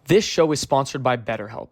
This show is sponsored by BetterHelp.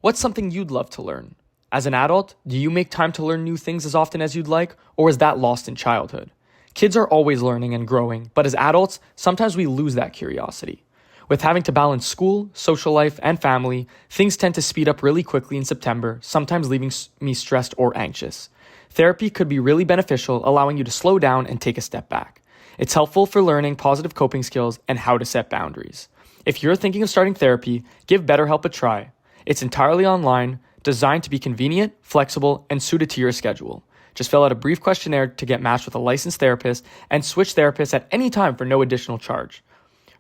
What's something you'd love to learn? As an adult, do you make time to learn new things as often as you'd like, or is that lost in childhood? Kids are always learning and growing, but as adults, sometimes we lose that curiosity. With having to balance school, social life, and family, things tend to speed up really quickly in September, sometimes leaving me stressed or anxious. Therapy could be really beneficial, allowing you to slow down and take a step back. It's helpful for learning positive coping skills and how to set boundaries. If you're thinking of starting therapy, give BetterHelp a try. It's entirely online, designed to be convenient, flexible, and suited to your schedule. Just fill out a brief questionnaire to get matched with a licensed therapist and switch therapists at any time for no additional charge.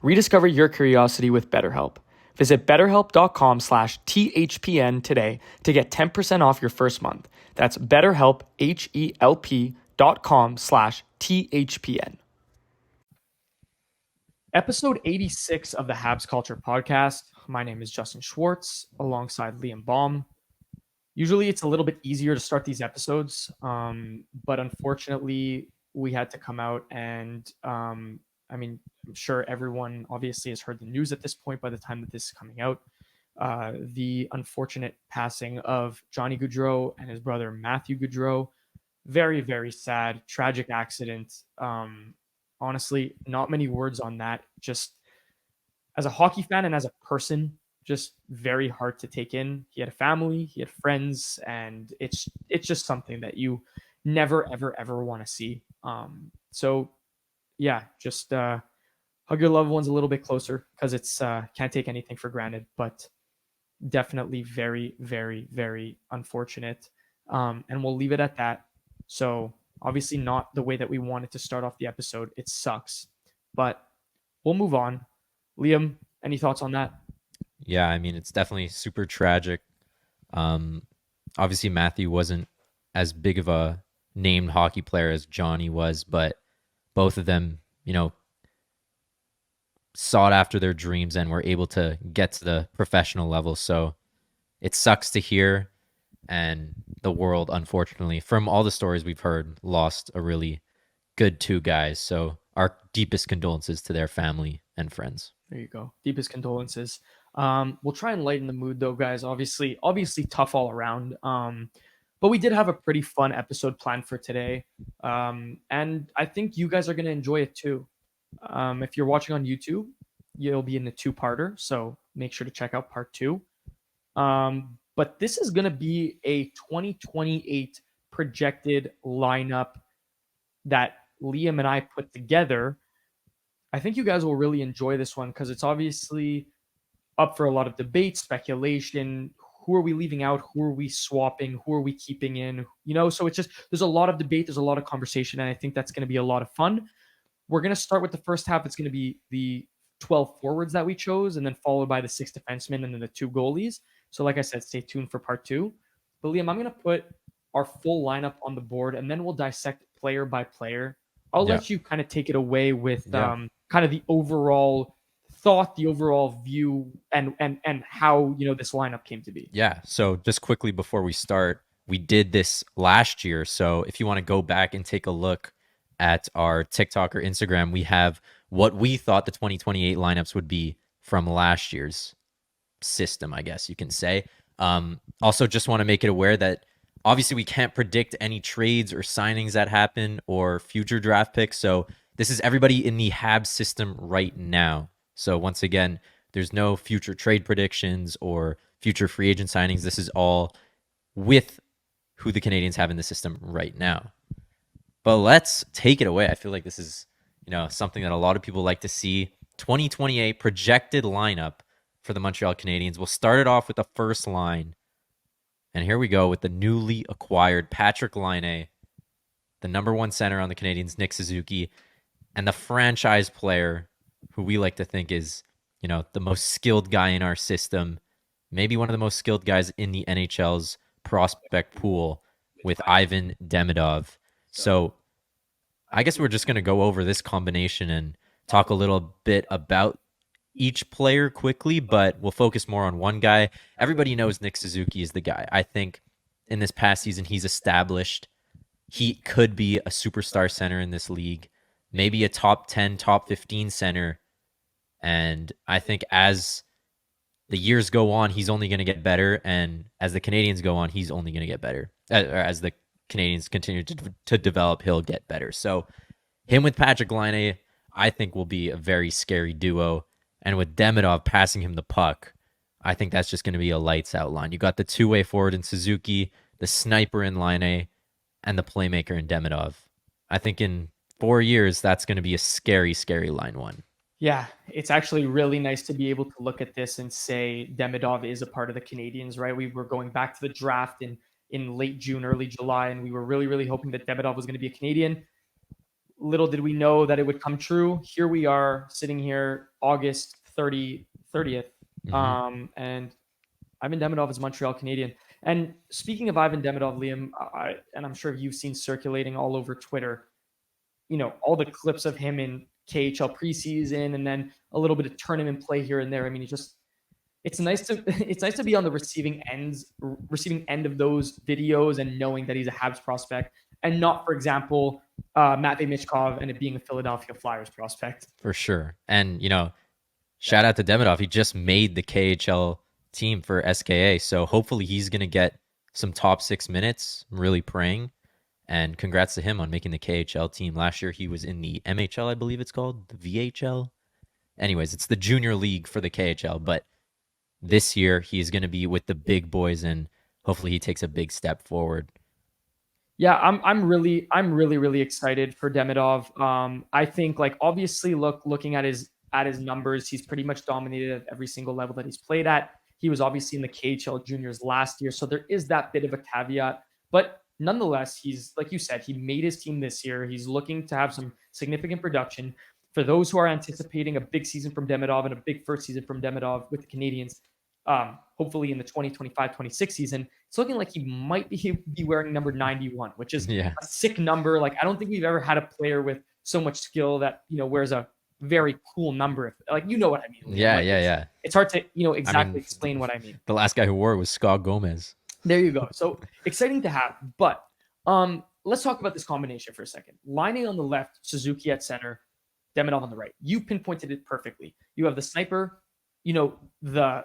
Rediscover your curiosity with BetterHelp. Visit betterhelp.com/THPN today to get 10% off your first month. That's BetterHelp, HELP.com/THPN. Episode 86 of the Habs Culture podcast. My name is Justin Schwartz alongside Liam Baum. Usually it's a little bit easier to start these episodes, but unfortunately we had to come out and I'm sure everyone obviously has heard the news at this point by the time that this is coming out. The unfortunate passing of Johnny Gaudreau and his brother Matthew Gaudreau. Very, very sad, tragic accident. Honestly, not many words on that. Just as a hockey fan and as a person, just very hard to take in. He had a family, he had friends, and it's just something that you never, ever want to see. So yeah, just hug your loved ones a little bit closer because it's can't take anything for granted, but definitely very, very, very unfortunate. And we'll leave it at that. So obviously not the way that we wanted to start off the episode. It sucks, but we'll move on. Liam, any thoughts on that? Yeah, I mean, it's definitely super tragic. Obviously, Matthew wasn't as big of a named hockey player as Johnny was, but both of them, sought after their dreams and were able to get to the professional level. So it sucks to hear. And the world, unfortunately, from all the stories we've heard, lost a really good two guys. So our deepest condolences to their family and friends. There you go. Deepest condolences. We'll try and lighten the mood though, guys. Obviously tough all around. But we did have a pretty fun episode planned for today. And I think you guys are going to enjoy it too. If you're watching on YouTube, you'll be in the two-parter. So make sure to check out part 2. But this is going to be a 2028 projected lineup that Liam and I put together. I think you guys will really enjoy this one because it's obviously up for a lot of debate, speculation. Who are we leaving out? Who are we swapping? Who are we keeping in? So it's just, there's a lot of debate. There's a lot of conversation. And I think that's going to be a lot of fun. We're going to start with the first half. It's going to be the 12 forwards that we chose and then followed by the 6 defensemen and then the 2 goalies. So like I said, stay tuned for part 2. But Liam, I'm going to put our full lineup on the board and then we'll dissect player by player. I'll let you kind of take it away with kind of the overall thought, the overall view, and how this lineup came to be. Yeah. So just quickly before we start, we did this last year. So if you want to go back and take a look at our TikTok or Instagram, we have what we thought the 2028 lineups would be from last year's system, I guess you can say. Also, just want to make it aware that obviously we can't predict any trades or signings that happen or future draft picks. So this is everybody in the Habs system right now. So once again, there's no future trade predictions or future free agent signings. This is all with who the Canadiens have in the system right now. But let's take it away. I feel like this is, something that a lot of people like to see. 2028 projected lineup for the Montreal Canadiens. We'll start it off with the first line. And here we go with the newly acquired Patrick Laine, the number 1 center on the Canadiens, Nick Suzuki, and the franchise player who we like to think is, the most skilled guy in our system, maybe one of the most skilled guys in the NHL's prospect pool with Ivan Demidov. So I guess we're just going to go over this combination and talk a little bit about each player quickly, but we'll focus more on one guy. Everybody knows Nick Suzuki is the guy. I think in this past season, he's established he could be a superstar center in this league, maybe a top 10, top 15 center. And I think as the years go on, he's only going to get better, and as the Canadians go on, he's only going to get better. Or as the Canadians continue to develop, he'll get better. So him with Patrick Laine, I think will be a very scary duo. And with Demidov passing him the puck, I think that's just going to be a lights out line. You got the two-way forward in Suzuki, the sniper in Laine, and the playmaker in Demidov. I think in 4 years, that's going to be a scary, scary line one. Yeah, it's actually really nice to be able to look at this and say Demidov is a part of the Canadiens, right? We were going back to the draft in late June, early July, and we were really, really hoping that Demidov was going to be a Canadian. Little did we know that it would come true. Here we are sitting here August 30th. Mm-hmm. And Ivan Demidov is Montreal Canadian. And speaking of Ivan Demidov, Liam, and I'm sure you've seen circulating all over Twitter, all the clips of him in KHL preseason and then a little bit of tournament play here and there. I mean, it's nice to be on the receiving end of those videos and knowing that he's a Habs prospect and not, for example, Matvey Michkov and it being a Philadelphia Flyers prospect. For sure. And, shout out to Demidov. He just made the KHL team for SKA. So hopefully he's going to get some top 6 minutes. I'm really praying. And congrats to him on making the KHL team. Last year he was in the MHL, I believe it's called, the VHL. Anyways, it's the junior league for the KHL. But this year he's going to be with the big boys and hopefully he takes a big step forward. Yeah, I'm really excited for Demidov. I think obviously looking at his numbers, he's pretty much dominated at every single level that he's played at. He was obviously in the KHL juniors last year, so there is that bit of a caveat. But nonetheless, he's like you said, he made his team this year. He's looking to have some significant production. For those who are anticipating a big season from Demidov and a big first season from Demidov with the Canadiens, hopefully in the 2025-26 season, it's looking like he might be wearing number 91, which is Yeah. a sick number. I don't think we've ever had a player with so much skill that, wears a very cool number. You know what I mean. Yeah. It's hard to, exactly explain what I mean. The last guy who wore it was Scott Gomez. There you go. So exciting to have. But let's talk about this combination for a second. Laine on the left, Suzuki at center, Demidov on the right. You pinpointed it perfectly. You have the sniper, the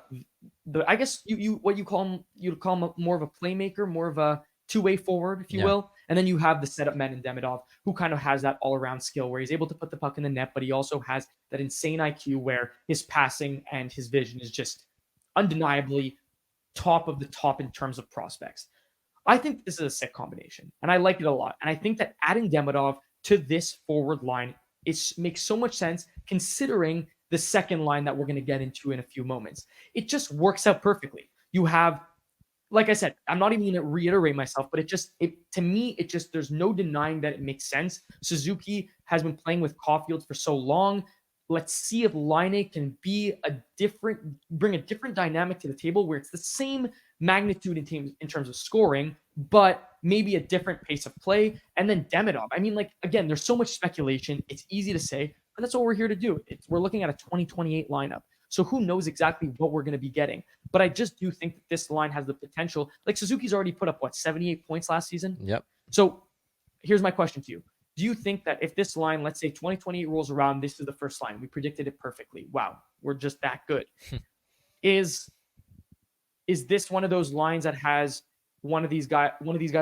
I guess you what you call him, you'd call him more of a playmaker, more of a two-way forward, if you will. And then you have the setup man in Demidov, who kind of has that all-around skill where he's able to put the puck in the net, but he also has that insane IQ where his passing and his vision is just undeniably top of the top in terms of prospects. I think this is a sick combination, and I like it a lot. And I think that adding Demidov to this forward line makes so much sense considering the second line that we're going to get into in a few moments. It just works out perfectly. You have, like I said, I'm not even going to reiterate myself, but to me, there's no denying that it makes sense. Suzuki has been playing with Caulfield for so long. Let's see if Laine can bring a different dynamic to the table where it's the same magnitude in terms of scoring, but maybe a different pace of play. And then Demidov. I mean, again, there's so much speculation. It's easy to say, but that's what we're here to do. We're looking at a 2028 lineup. So who knows exactly what we're going to be getting. But I just do think that this line has the potential. Suzuki's already put up, 78 points last season? Yep. So here's my question to you. Do you think that if this line, let's say 2028 rolls around, this is the first line, we predicted it perfectly. Wow, we're just that good. Is this one of those lines that has one of these guys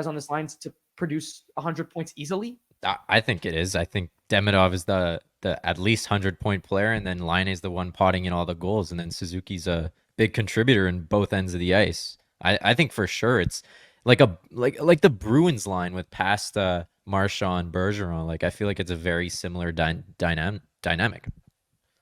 on this line to produce 100 points easily? I think it is. I think Demidov is the at least 100-point player, and then Laine is the one potting in all the goals, and then Suzuki's a big contributor in both ends of the ice. I think for sure it's like the Bruins line with past Marchand, Bergeron. I feel like it's a very similar dynamic.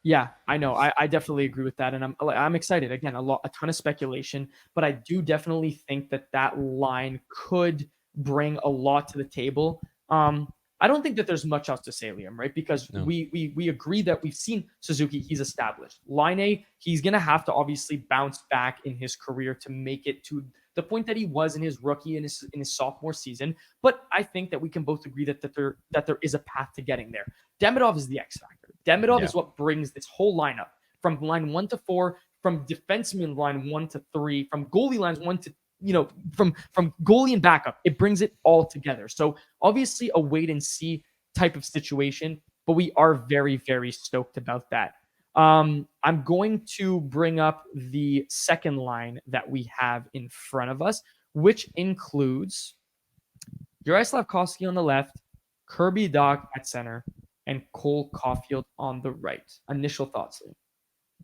Yeah, I know. I definitely agree with that, and I'm excited. Again, a ton of speculation, but I do definitely think that line could bring a lot to the table. I don't think that there's much else to say, Liam, right? Because No. we agree that we've seen Suzuki, he's established. Laine, he's going to have to obviously bounce back in his career to make it to the point that he was in his rookie and in his sophomore season. But I think that we can both agree that there is a path to getting there. Demidov is the X factor. Demidov is what brings this whole lineup from line 1 to 4, from defenseman line 1 to 3, from goalie lines 1 to from goalie and backup. It brings it all together. So obviously a wait and see type of situation, but we are very, very stoked about that. I'm going to bring up the second line that we have in front of us, which includes Juraj Slavkovsky on the left, Kirby Dach at center, and Cole Caulfield on the right. Initial thoughts, Lee.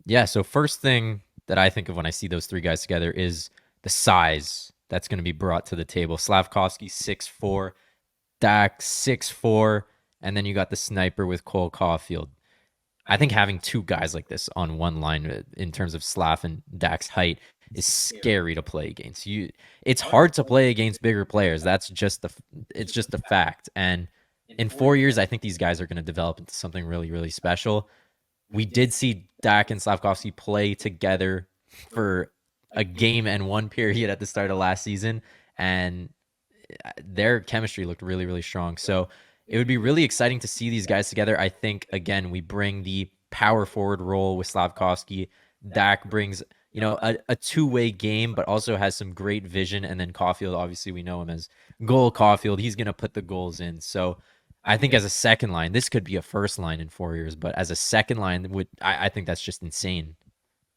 Yeah. So first thing that I think of when I see those three guys together is the size that's going to be brought to the table. Slavkovsky 6'4", Dak 6'4", and then you got the sniper with Cole Caulfield. I think having two guys like this on one line in terms of Slav and Dak's height is scary to play against. It's hard to play against bigger players. It's just a fact. And in 4 years, I think these guys are going to develop into something really, really special. We did see Dak and Slavkovsky play together for a game and one period at the start of last season, and their chemistry looked really, really strong. So it would be really exciting to see these guys together. I think, again, we bring the power forward role with Slavkovsky. Dak brings, a two-way game, but also has some great vision. And then Caulfield, obviously, we know him as Goal Caulfield. He's going to put the goals in. So I think as a second line, this could be a first line in 4 years, but as a second line, I think that's just insane.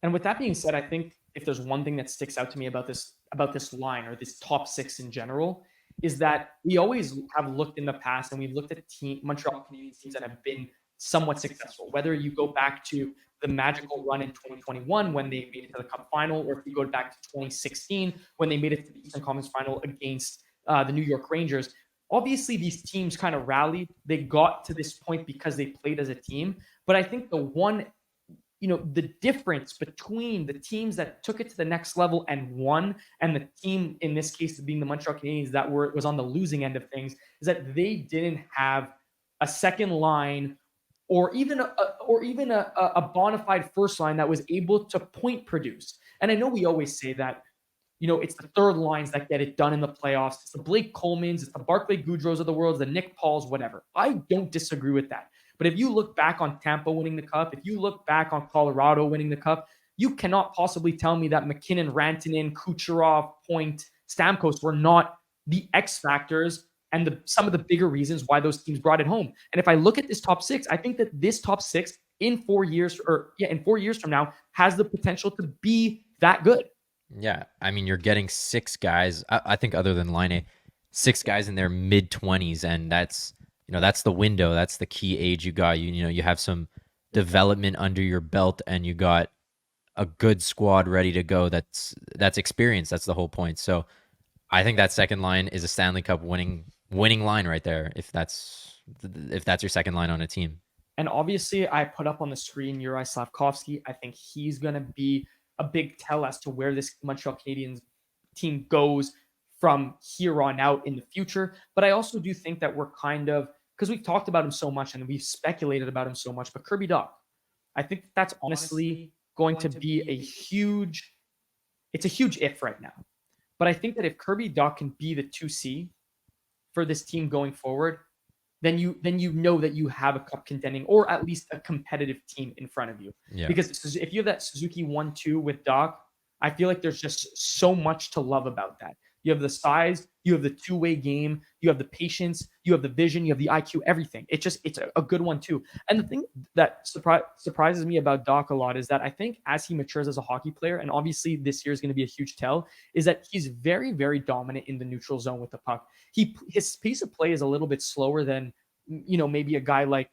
And with that being said, I think if there's one thing that sticks out to me about this line or this top six in general, is that we always have looked in the past and we've looked at Montreal Canadiens teams that have been somewhat successful. Whether you go back to the magical run in 2021 when they made it to the Cup final, or if you go back to 2016 when they made it to the Eastern Conference final against the New York Rangers. Obviously, these teams kind of rallied. They got to this point because they played as a team. But I think the difference between the teams that took it to the next level and won, and the team in this case being the Montreal Canadiens that was on the losing end of things, is that they didn't have a second line or even a bona fide first line that was able to point produce. And I know we always say that it's the third lines that get it done in the playoffs. It's the Blake Colemans, it's the Barclay Goodrows of the world, the Nick Pauls, whatever. I don't disagree with that. But if you look back on Tampa winning the Cup, if you look back on Colorado winning the Cup, you cannot possibly tell me that McKinnon, Rantanen, Kucherov, Point, Stamkos were not the X factors and some of the bigger reasons why those teams brought it home. And if I look at this top six, I think that this top six in 4 years, in 4 years from now, has the potential to be that good. Yeah, I mean, you're getting six guys. I think other than Line, six guys in their mid-20s, and that's the window. That's the key age you got. You have some development under your belt, and you got a good squad ready to go. That's experience. That's the whole point. So I think that second line is a Stanley Cup winning line right there. If that's your second line on a team. And obviously, I put up on the screen Juraj Slavkovsky. I think he's going to be a big tell as to where this Montreal Canadiens team goes from here on out in the future. But I also do think that we're because we've talked about him so much and we've speculated about him so much, but Kirby Dach, I think that's honestly going to be it's a huge if right now. But I think that if Kirby Dach can be the 2C for this team going forward, then you know that you have a cup contending or at least a competitive team in front of you. Yeah. Because if you have that Suzuki 1-2 with Dach, I feel like there's just so much to love about that. You have the size, you have the two-way game, you have the patience, you have the vision, you have the IQ, everything. It's a good one too. And the thing that surprises me about Dach a lot is that I think as he matures as a hockey player, and obviously this year is going to be a huge tell, is that he's very, very dominant in the neutral zone with the puck. His pace of play is a little bit slower than maybe a guy like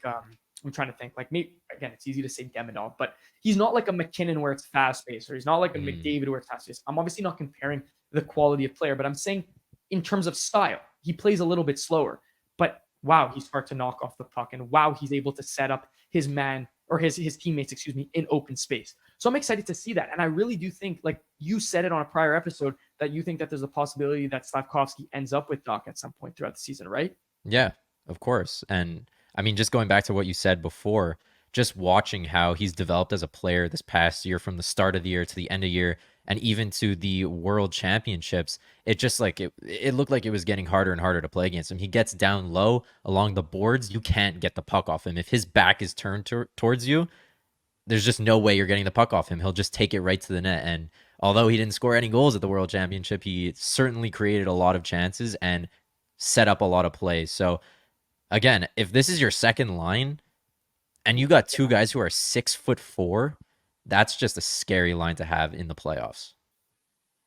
I'm trying to think, like, maybe again it's easy to say Demidov, but he's not like a McKinnon where it's fast paced, or he's not like a McDavid where it's fast paced. I'm obviously not comparing the quality of player, but I'm saying in terms of style, he plays a little bit slower. But wow, he's hard to knock off the puck, and wow, he's able to set up his man or his teammates, in open space. So I'm excited to see that, and I really do think, like you said it on a prior episode, that you think that there's a possibility that Slavkovsky ends up with Dach at some point throughout the season, right? Yeah, of course. And I mean, just going back to what you said before, just watching how he's developed as a player this past year from the start of the year to the end of the year and even to the World Championships, it just like it looked like it was getting harder and harder to play against him. He gets down low along the boards, you can't get the puck off him. If his back is turned towards you, there's just no way you're getting the puck off him. He'll just take it right to the net. And although he didn't score any goals at the World Championship, he certainly created a lot of chances and set up a lot of plays. So again, if this is your second line, And you got two guys who are 6'4". That's just a scary line to have in the playoffs.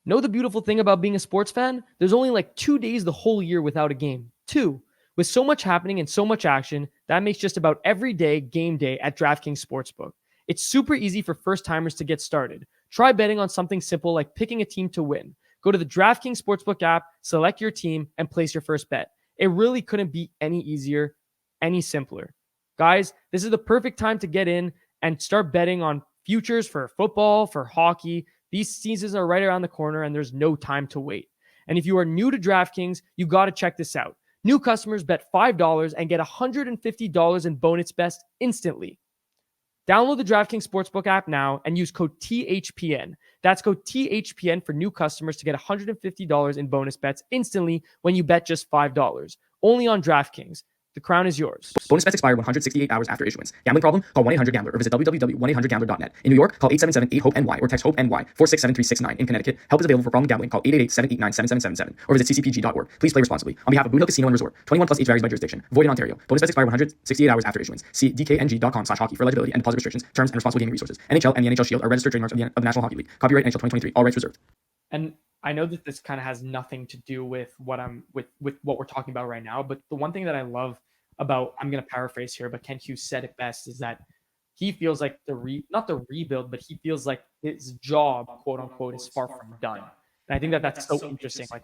Know the beautiful thing about being a sports fan? There's only like 2 days the whole year without a game. Two. With so much happening and so much action, that makes just about every day game day at DraftKings Sportsbook. It's super easy for first timers to get started. Try betting on something simple like picking a team to win. Go to the DraftKings Sportsbook app, select your team, and place your first bet. It really couldn't be any easier, any simpler. Guys, this is the perfect time to get in and start betting on futures for football, for hockey. These seasons are right around the corner and there's no time to wait. And if you are new to DraftKings, you got to check this out. New customers bet $5 and get $150 in bonus bets instantly. Download the DraftKings Sportsbook app now and use code THPN. That's code THPN for new customers to get $150 in bonus bets instantly when you bet just $5. Only on DraftKings. The crown is yours. Bonus bets expire 168 hours after issuance. Gambling problem? Call 1-800-GAMBLER or visit www.1800gambler.net. In New York, call 877-8-HOPE-NY or text HOPE-NY 467-369. In Connecticut, help is available for problem gambling. Call 888-789-7777 or visit ccpg.org. Please play responsibly. On behalf of Boot Hill Casino and Resort, 21 plus age varies by jurisdiction. Void in Ontario. Bonus bets expire 168 hours after issuance. See dkng.com/hockey for eligibility and deposit restrictions, terms, and responsible gaming resources. NHL and the NHL Shield are registered trademarks of the National Hockey League. Copyright NHL 2023. All rights reserved. And I know that this kind of has nothing to do with what we're talking about right now, but the one thing that I love about, I'm going to paraphrase here, but Ken Hughes said it best, is that he feels like not the rebuild, but he feels like his job, quote unquote, is far from done. And I think that that's so interesting. Like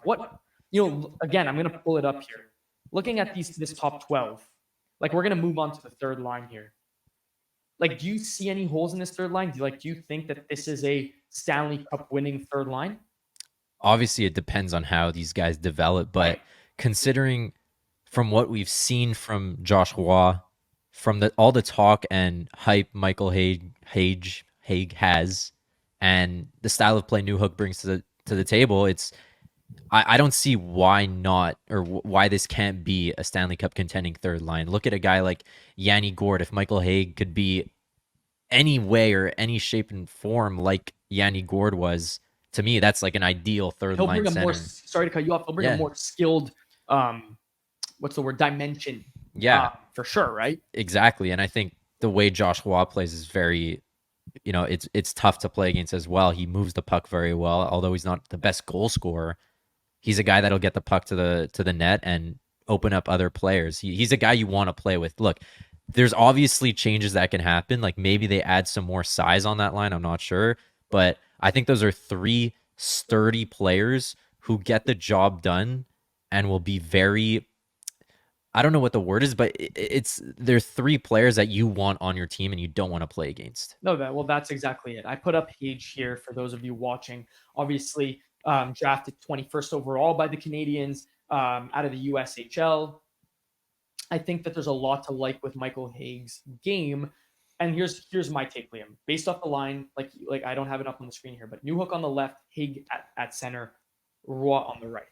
again, I'm going to pull it up here. Looking at this top 12, like we're going to move on to the third line here. Like, do you see any holes in this third line? Do you think that this is a Stanley Cup winning third line? Obviously, it depends on how these guys develop, but considering from what we've seen from Josh Roy, from all the talk and hype Michael Hague has, and the style of play Newhook brings to the table, I don't see why not, or why this can't be a Stanley Cup contending third line. Look at a guy like Yanni Gourde. If Michael Hague could be any way or any shape and form like Yanni Gourde was, to me, that's like an ideal third line center. Sorry to cut you off. He'll bring a more skilled, dimension. Yeah, for sure, right? Exactly. And I think the way Josh Roy plays is very, it's tough to play against as well. He moves the puck very well, although he's not the best goal scorer. He's a guy that'll get the puck to the net and open up other players. He's a guy you want to play with. Look, there's obviously changes that can happen. Like maybe they add some more size on that line. I'm not sure. But I think those are three sturdy players who get the job done and will be very, I don't know what the word is, but they're three players that you want on your team and you don't want to play against. No, that's exactly it. I put up Hage here for those of you watching. Obviously, drafted 21st overall by the Canadiens out of the USHL. I think that there's a lot to like with Michael Hague's game. And here's my take, Liam. Based off the line, like I don't have it up on the screen here, but Newhook on the left, Hague at center, Roy on the right.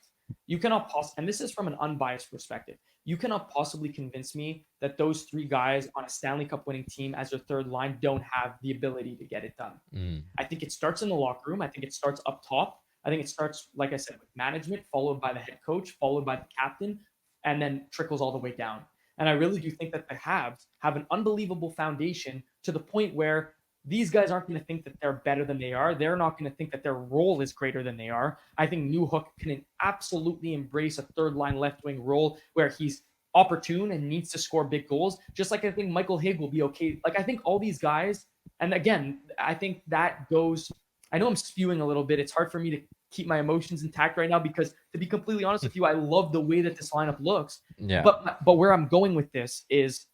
You cannot and this is from an unbiased perspective, you cannot possibly convince me that those three guys on a Stanley Cup winning team as their third line don't have the ability to get it done. I think it starts in the locker room. I think it starts up top. I think it starts, like I said, with management, followed by the head coach, followed by the captain, and then trickles all the way down. And I really do think that the Habs have an unbelievable foundation to the point where these guys aren't going to think that they're better than they are. They're not going to think that their role is greater than they are. I think Newhook can absolutely embrace a third line left wing role where he's opportune and needs to score big goals. Just like I think Michael Hague will be okay. Like I think all these guys, and again, I think that goes, I know I'm spewing a little bit. It's hard for me to keep my emotions intact right now because, to be completely honest with you, I love the way that this lineup looks. Yeah. But where I'm going with this is,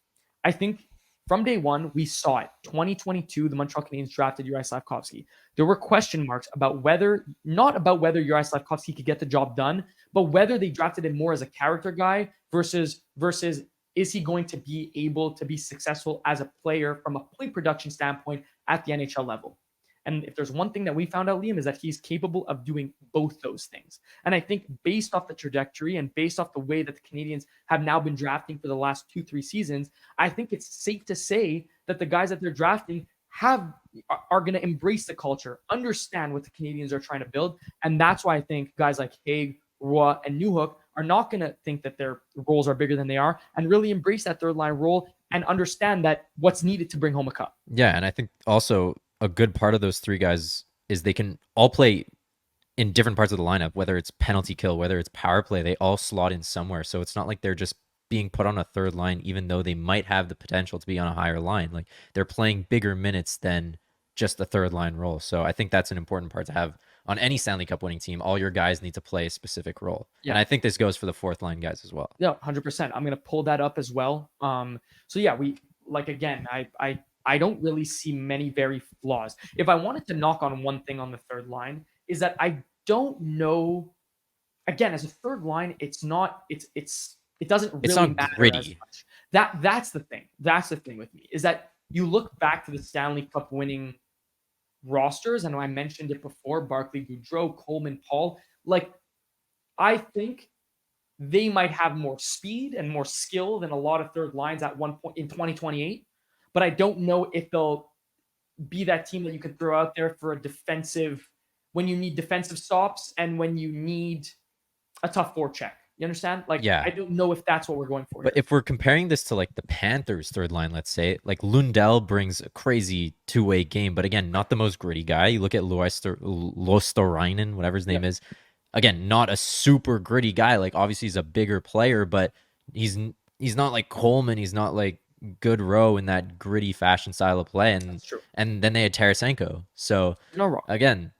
I think from day one, we saw it. 2022, the Montreal Canadiens drafted Juraj Slafkovsky. There were question marks about not about whether Juraj Slafkovsky could get the job done, but whether they drafted him more as a character guy versus is he going to be able to be successful as a player from a point production standpoint at the NHL level. And if there's one thing that we found out, Liam, is that he's capable of doing both those things. And I think based off the trajectory and based off the way that the Canadiens have now been drafting for the last 2-3 seasons, I think it's safe to say that the guys that they're drafting are going to embrace the culture, understand what the Canadiens are trying to build. And that's why I think guys like Hague, Roy, and Newhook are not going to think that their roles are bigger than they are, and really embrace that third line role and understand that what's needed to bring home a cup. Yeah, and I think also a good part of those three guys is they can all play in different parts of the lineup, whether it's penalty kill, whether it's power play, they all slot in somewhere. So it's not like they're just being put on a third line, even though they might have the potential to be on a higher line. Like they're playing bigger minutes than just the third line role. So I think that's an important part to have on any Stanley Cup winning team. All your guys need to play a specific role. Yeah. And I think this goes for the fourth line guys as well. Yeah, 100%. I'm going to pull that up as well. So yeah, we like, again, I don't really see many very flaws. If I wanted to knock on one thing on the third line is that I don't know, again, as a third line, it doesn't really not matter gritty. as much. That's the thing. That's the thing with me is that you look back to the Stanley Cup winning rosters, and I mentioned it before, Barclay Goudreau, Coleman, Paul, like I think they might have more speed and more skill than a lot of third lines at one point in 2028, but I don't know if they'll be that team that you can throw out there for a defensive, when you need defensive stops and when you need a tough forecheck. You understand? Like, Yeah. I don't know if that's what we're going for. But if we're comparing this to like the Panthers third line, let's say, like Lundell brings a crazy two-way game, but again, not the most gritty guy. You look at Luosterainen, whatever his name is. Again, not a super gritty guy. Like obviously he's a bigger player, but he's not like Coleman. He's not like Goodrow in that gritty fashion style of play. And That's true. And then they had Tarasenko. So no wrong. Again,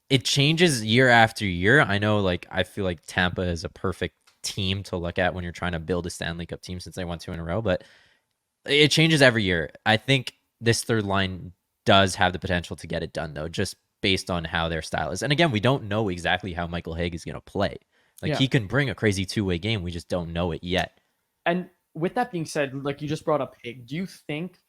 it changes year after year. I know, like I feel like Tampa is a perfect team to look at when you're trying to build a Stanley Cup team since they won 2 in a row, but it changes every year. I think this third line does have the potential to get it done though, just based on how their style is. And again, we don't know exactly how Michael Hague is going to play. Like he can bring a crazy two-way game. We just don't know it yet. And with that being said, like you just brought up Hague, do you think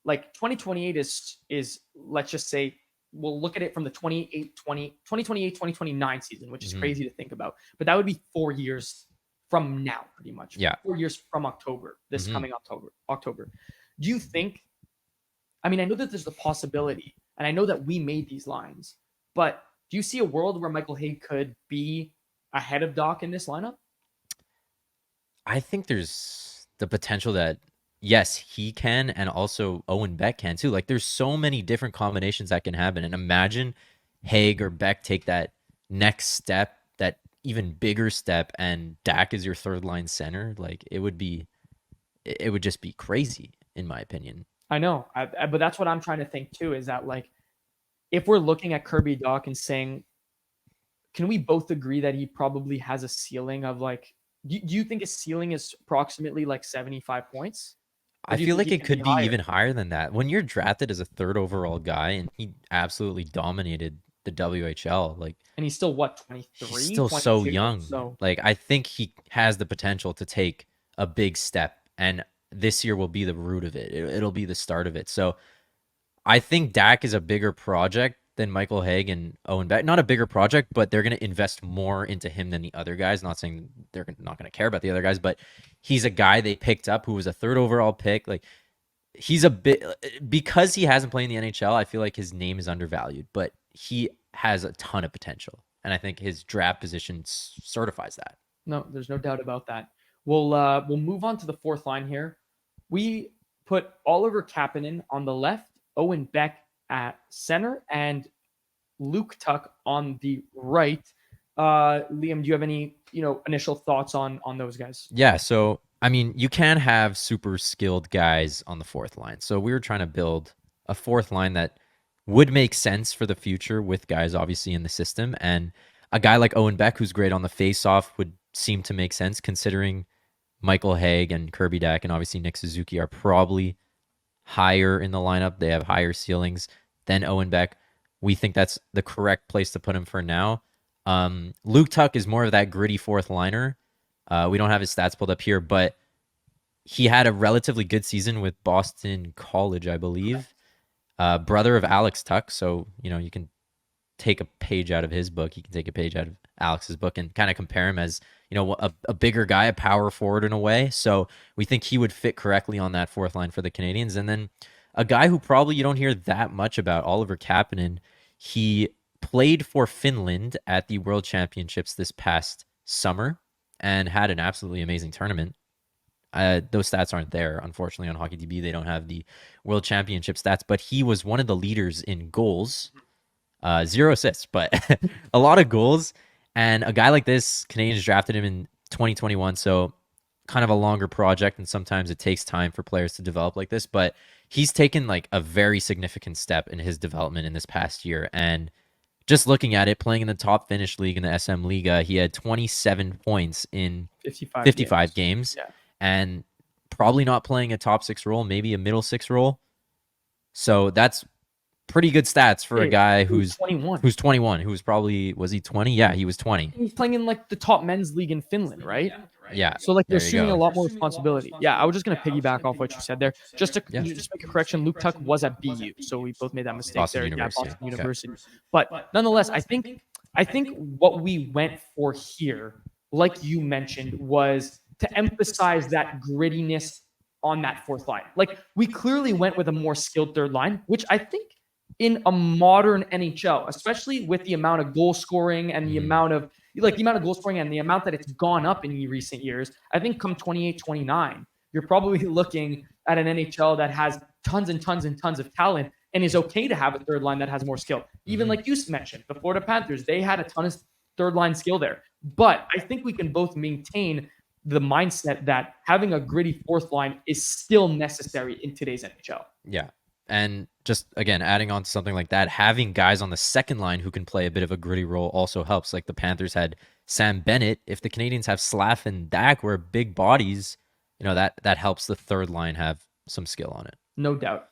like 2028 is let's just say we'll look at it from the 2028-2029 season, which is crazy to think about, but that would be 4 years from now, pretty much. Yeah. 4 years from October, this coming October. Do you think, I mean, I know that there's the possibility, and I know that we made these lines, but do you see a world where Michael Hague could be ahead of Doc in this lineup? I think there's the potential that, yes, he can, and also Owen Beck can too. Like there's so many different combinations that can happen. And imagine Hague or Beck take that next step, that even bigger step, and Dak is your third line center. Like it would just be crazy, in my opinion. I know, but that's what I'm trying to think too, is that like, if we're looking at Kirby Dach and saying, can we both agree that he probably has a ceiling of like, do you think his ceiling is approximately like 75 points? I feel like it could be even higher than that. When you're drafted as a third overall guy and he absolutely dominated the WHL, like, and he's still what, 23? He's still so young. So like, I think he has the potential to take a big step, and this year will be the root of it. It'll be the start of it. So I think Dak is a bigger project than Michael Hague and Owen Beck. Not a bigger project, but they're going to invest more into him than the other guys. Not saying they're not going to care about the other guys, but he's a guy they picked up who was a third overall pick. Like he's a bit, because he hasn't played in the NHL, I feel like his name is undervalued, but he has a ton of potential. And I think his draft position certifies that. No, there's no doubt about that. We'll move on to the fourth line here. We put Oliver Kapanen on the left, Owen Beck at center, and Luke Tuck on the right. Liam, do you have any initial thoughts on those guys? Yeah, so I mean, you can have super skilled guys on the fourth line. So we were trying to build a fourth line that would make sense for the future with guys obviously in the system, and a guy like Owen Beck, who's great on the face-off, would seem to make sense considering Michael Hague and Kirby Dach and obviously Nick Suzuki are probably higher in the lineup. They have higher ceilings than Owen Beck. We think that's the correct place to put him for now. Luke Tuck is more of that gritty fourth liner. We don't have his stats pulled up here, but he had a relatively good season with Boston College, I believe. Brother of Alex Tuck, so you can take a page out of his book. You can take a page out of Alex's book and kind of compare him as a bigger guy, a power forward in a way. So we think he would fit correctly on that fourth line for the Canadiens. And then a guy who probably you don't hear that much about, Oliver Kapanen. He played for Finland at the World Championships this past summer, and had an absolutely amazing tournament. Those stats aren't there, unfortunately, on HockeyDB. They don't have the World Championship stats, but he was one of the leaders in goals. 0 assists, but a lot of goals. And a guy like this, Canadians drafted him in 2021, so kind of a longer project, and sometimes it takes time for players to develop like this, but he's taken like a very significant step in his development in this past year. And just looking at it, playing in the top Finnish league in the SM Liga, he had 27 points in 55 games. Yeah. And probably not playing a top 6 role, maybe a middle 6 role. So that's pretty good stats for a guy who's 21. Who's 21, who's probably, was he 20? Yeah, he was 20. He's playing in like the top men's league in Finland, right? Yeah. So like they're there you assuming go. a lot more responsibility. Yeah, I was just gonna piggyback off what you said there. Just to just make a correction, Luke Tuck was at BU, so we both made that mistake Boston there. University. Yeah, Boston Okay. University. But nonetheless, I think what we went for here, like you mentioned, was to emphasize that grittiness on that fourth line. Like we clearly went with a more skilled third line, which I think in a modern NHL, especially with the amount of goal scoring and the amount of goal scoring and the amount that it's gone up in recent years, I think come 28, 29, you're probably looking at an NHL that has tons and tons and tons of talent and is okay to have a third line that has more skill. Even like you mentioned, the Florida Panthers, they had a ton of third line skill there. But I think we can both maintain the mindset that having a gritty fourth line is still necessary in today's NHL. Yeah. And just, again, adding on to something like that, having guys on the second line who can play a bit of a gritty role also helps. Like the Panthers had Sam Bennett. If the Canadians have Slav and Dak, who are big bodies, that helps the third line have some skill on it. No doubt.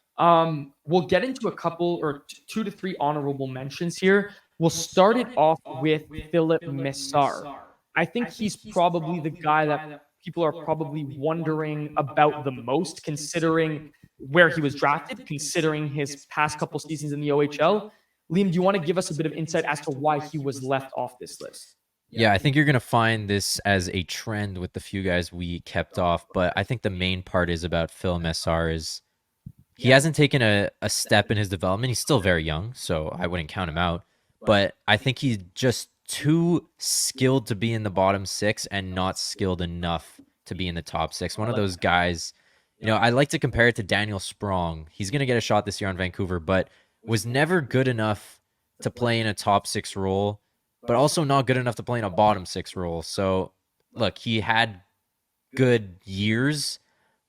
We'll get into a couple or 2 to 3 honorable mentions here. We'll start it off with Philip Mesar. I think he's probably the guy that people are probably wondering about the most, considering where he was drafted, considering his past couple seasons in the OHL. Liam, do you want to give us a bit of insight as to why he was left off this list? Yeah, I think you're going to find this as a trend with the few guys we kept off, but I think the main part is about Phil Mesar is he hasn't taken a step in his development. He's still very young, so I wouldn't count him out. But I think he's just too skilled to be in the bottom 6 and not skilled enough to be in the top 6. One of those guys, I like to compare it to Daniel Sprong. He's going to get a shot this year on Vancouver, but was never good enough to play in a top 6 role, but also not good enough to play in a bottom 6 role. So, look, he had good years,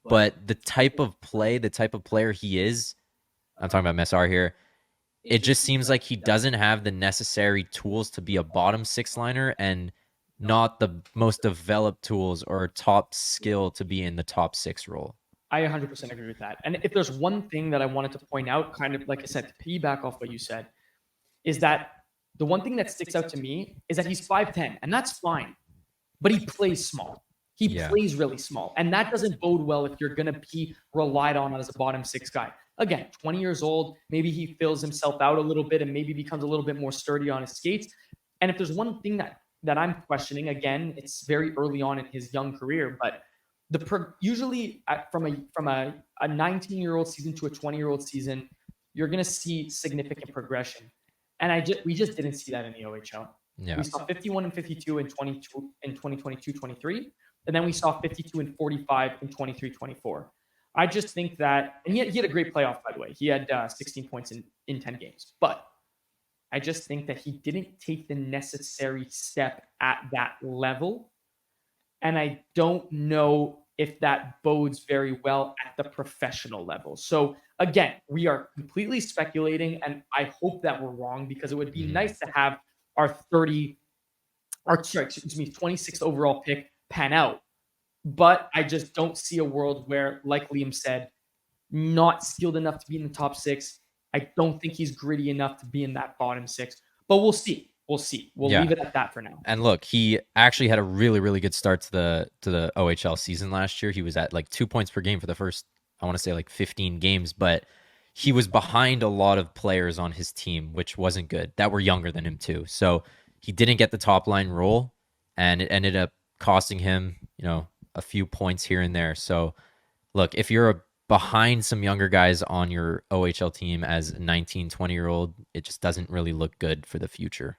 but the type of player he is, I'm talking about Mesar here, it just seems like he doesn't have the necessary tools to be a bottom 6 liner and not the most developed tools or top skill to be in the top 6 role. I 100% agree with that. And if there's one thing that I wanted to point out, kind of like I said, to piggyback off what you said, is that the one thing that sticks out to me is that he's 5'10", and that's fine, but he plays small. He plays really small, and that doesn't bode well if you're going to be relied on as a bottom 6 guy. Again, 20 years old, maybe he fills himself out a little bit and maybe becomes a little bit more sturdy on his skates. And if there's one thing that I'm questioning, again, it's very early on in his young career, but usually from a 19-year-old season to a 20-year-old season, you're going to see significant progression. And we just didn't see that in the OHL. Yeah. We saw 51 and 52 in 2022-23, and then we saw 52 and 45 in 23-24. I just think that, and he had a great playoff, by the way. He had 16 points in 10 games. But I just think that he didn't take the necessary step at that level. And I don't know if that bodes very well at the professional level. So again, we are completely speculating, and I hope that we're wrong, because it would be nice to have our 26th overall pick pan out. But I just don't see a world where, like Liam said, not skilled enough to be in the top 6. I don't think he's gritty enough to be in that bottom 6. But we'll see. We'll leave it at that for now. And look, he actually had a really, really good start to the OHL season last year. He was at like 2 points per game for the first, I want to say, like 15 games, but he was behind a lot of players on his team, which wasn't good, that were younger than him too. So he didn't get the top line role, and it ended up costing him, a few points here and there. So look, if you're behind some younger guys on your OHL team as a 19, 20-year-old, it just doesn't really look good for the future.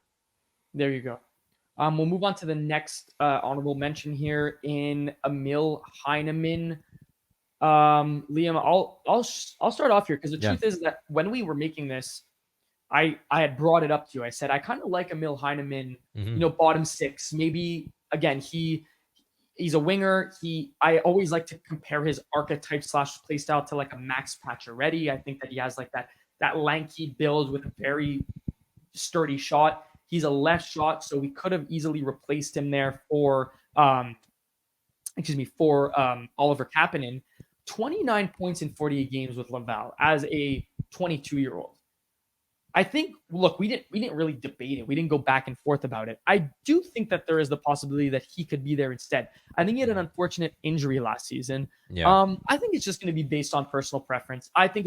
There you go. We'll move on to the next honorable mention here in Emil Heineman. Liam, I'll start off here because the Yeah. truth is that when we were making this, I had brought it up to you. I said I kind of like Emil Heineman, bottom six. Maybe again he's a winger. I always like to compare his archetype slash playstyle to like a Max Pacioretty. I think that he has like that lanky build with a very sturdy shot. He's a left shot, so we could have easily replaced him there for Oliver Kapanen. 29 points in 48 games with Laval as a 22-year-old. I think, look, we didn't really debate it. We didn't go back and forth about it. I do think that there is the possibility that he could be there instead. I think he had an unfortunate injury last season. Yeah. I think it's just going to be based on personal preference. I think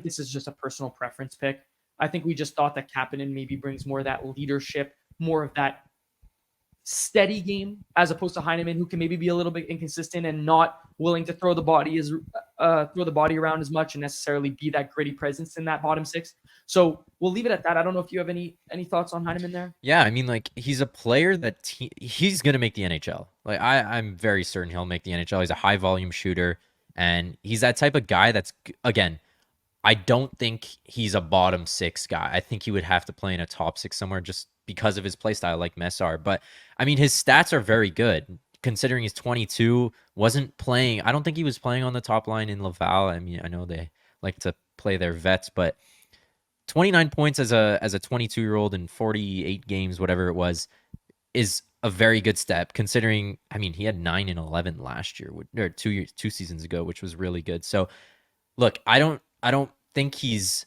this is just a personal preference pick. I think we just thought that Kapanen maybe brings more of that leadership, more of that steady game, as opposed to Heineman, who can maybe be a little bit inconsistent and not willing to throw the body around as much and necessarily be that gritty presence in that bottom six. So we'll leave it at that. I don't know if you have any thoughts on Heineman there. Yeah, I mean, like, he's a player that he's gonna make the NHL. Like, I'm very certain he'll make the NHL. He's a high volume shooter, and he's that type of guy that's, again, I don't think he's a bottom six guy. I think he would have to play in a top six somewhere just because of his play style, like Messar. But I mean, his stats are very good considering he's 22. Wasn't playing. I don't think he was playing on the top line in Laval. I mean, I know they like to play their vets, but 29 points as a 22-year-old in 48 games, whatever it was, is a very good step considering. I mean, he had 9 and 11 last year, or 2 seasons ago, which was really good. So, look, I don't think he's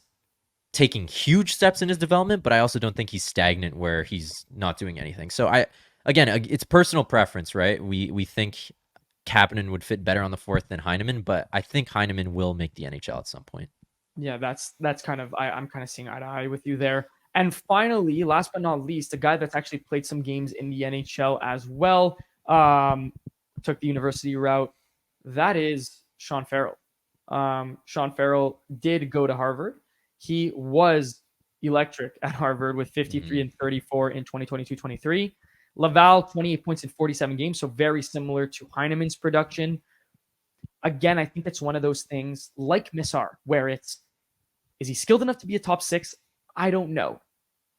taking huge steps in his development, but I also don't think he's stagnant where he's not doing anything. So again, it's personal preference, right? We think Kapanen would fit better on the fourth than Heineman, but I think Heineman will make the NHL at some point. Yeah, that's kind of I'm kind of seeing eye to eye with you there. And finally, last but not least, a guy that's actually played some games in the NHL as well, took the university route. That is Sean Farrell. Sean Farrell did go to Harvard. He was electric at Harvard with 53 and 34 in 2022-23. Laval, 28 points in 47 games, so very similar to Heineman's production. Again, I think that's one of those things like Missar, where is he skilled enough to be a top six? I don't know.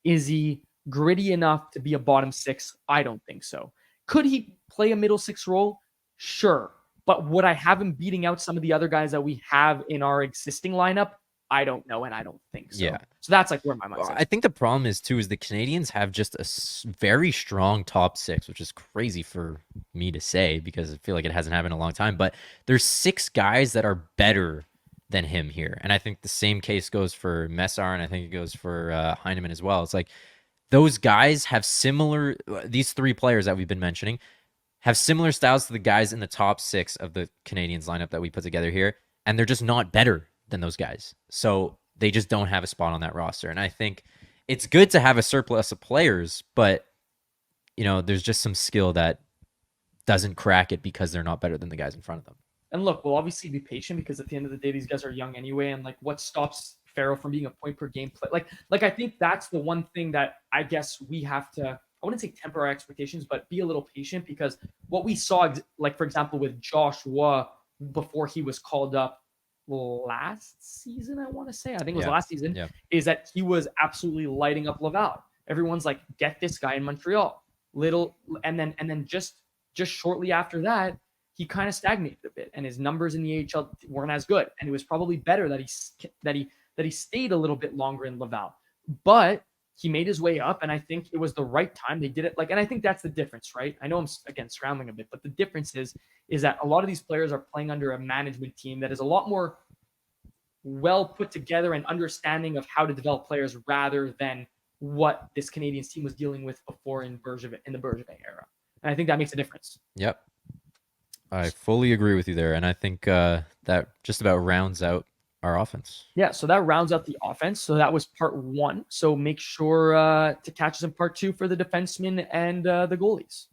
Is he gritty enough to be a bottom six? I don't think so. Could he play a middle six role? Sure. But would I have him beating out some of the other guys that we have in our existing lineup? I don't know, and I don't think so. Yeah. So that's like where my mind's at. I think the problem is, too, is the Canadiens have just a very strong top six, which is crazy for me to say because I feel like it hasn't happened in a long time. But there's 6 guys that are better than him here. And I think the same case goes for Messar, and I think it goes for Heineman as well. It's like those guys have similar, these 3 players that we've been mentioning, have similar styles to the guys in the top 6 of the Canadiens lineup that we put together here, and they're just not better than those guys. So they just don't have a spot on that roster. And I think it's good to have a surplus of players, but there's just some skill that doesn't crack it because they're not better than the guys in front of them. And look, we'll obviously be patient because at the end of the day, these guys are young anyway. And like, what stops Farrell from being a point per game play? Like I think that's the one thing that I guess we have to, I wouldn't say temper our expectations, but be a little patient because what we saw, like for example, with Joshua before he was called up last season, I want to say, I think it was last season, is that he was absolutely lighting up Laval. Everyone's like, get this guy in Montreal. And then just shortly after that, he kind of stagnated a bit, and his numbers in the AHL weren't as good. And it was probably better that he stayed a little bit longer in Laval. But he made his way up, and I think it was the right time. They did it and I think that's the difference, right? I know I'm again scrambling a bit, but the difference is that a lot of these players are playing under a management team that is a lot more well put together and understanding of how to develop players rather than what this Canadiens team was dealing with before in the Bergevin era. And I think that makes a difference. Yep. I fully agree with you there. And I think that just about rounds out our offense. Yeah, so that rounds out the offense. So that was part 1. So make sure to catch us in part 2 for the defensemen and the goalies.